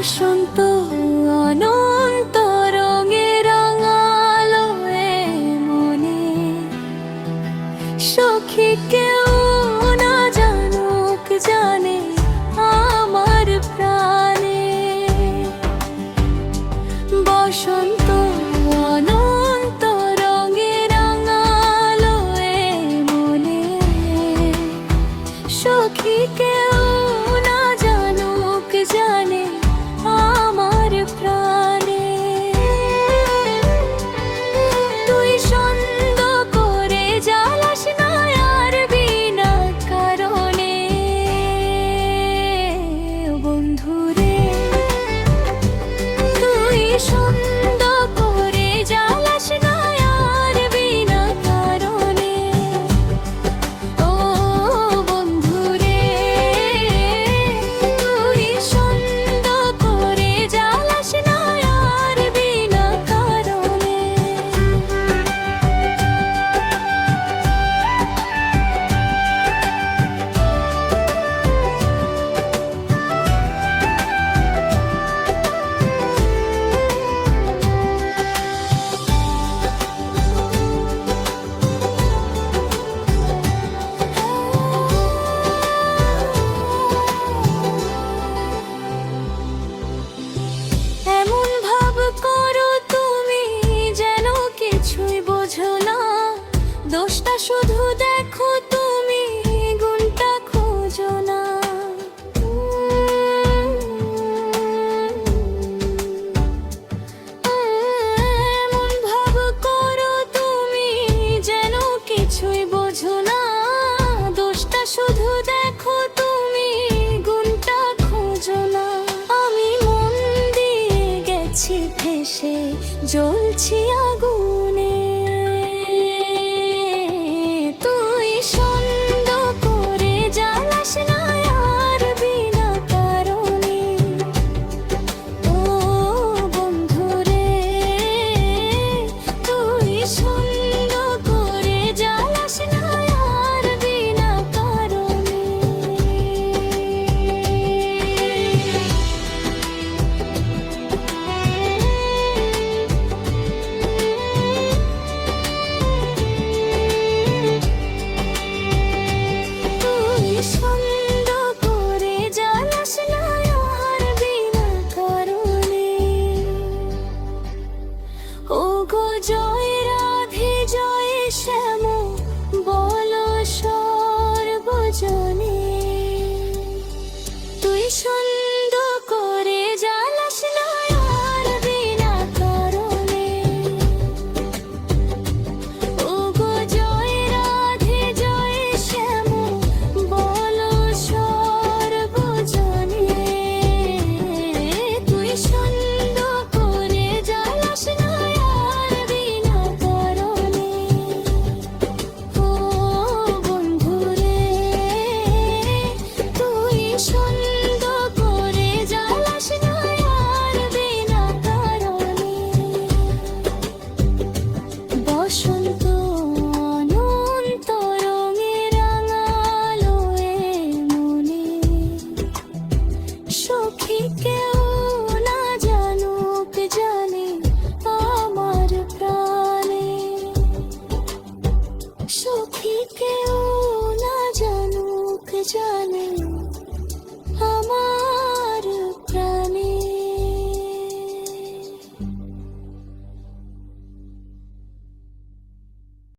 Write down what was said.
বসন্ত অনন্ত রঙে রাঙালো এ মনে, সখী কেউ না জানুক জানে আমার প্রাণে। বসন্ত অনন্ত রঙে রাঙালো এ মনে, সখী কেউ না জানুক জানে আমার প্রাণে। তুই সন্দ করে জ্বালাস না আর বিনা কারণে বন্ধুরে। তুই সন্দ করে জ্বালাস না আর বিনা কারণে ও বন্ধুরে। তুই সন্দ করে জ্বালাস না আর বিনা কারণে। এমন ভাব করো তুমি যেন কিছুই বোঝো না, দোষটা শুধু দেখো তুমি, গুণটা খোঁজো না। এমন ভাব করো তুমি যেন কিছুই বোঝো না, দোষটা শুধু দেখো তুমি, গুণটা খোঁজো না। আমি মন দিয়ে গেছি ভেসে, জ্বলছি আগুনে। তুই সন্দ করে জ্বালাস না আর বিনা কারণে ও বন্ধুরে। তুই সন্দ করে জ্বালাস না আর বিনা কারণে। তুই সন্দ করে জ্বালাস না আর বিনা কারণে। ও গো জয় রাধে জয় শ্যাম বলো সর্বজনে। তুই সন্দ করে জ্বালাস না আর বিনা কারণে। ও গো জয় রাধে জয় শ্যাম বলো সর্বজনে। তুই সন্দ করে জ্বালাস না আর বিনা কারণে ও বন্ধুরে। তুই সন্দ করে জ্বালাস না আর বিনা কারণে। বসন্ত অনন্ত রঙে রাঙালো এ মনে, সখী কেউ না জানুক জানে আমার প্রাণে। সখী কেউ না জানুক জানে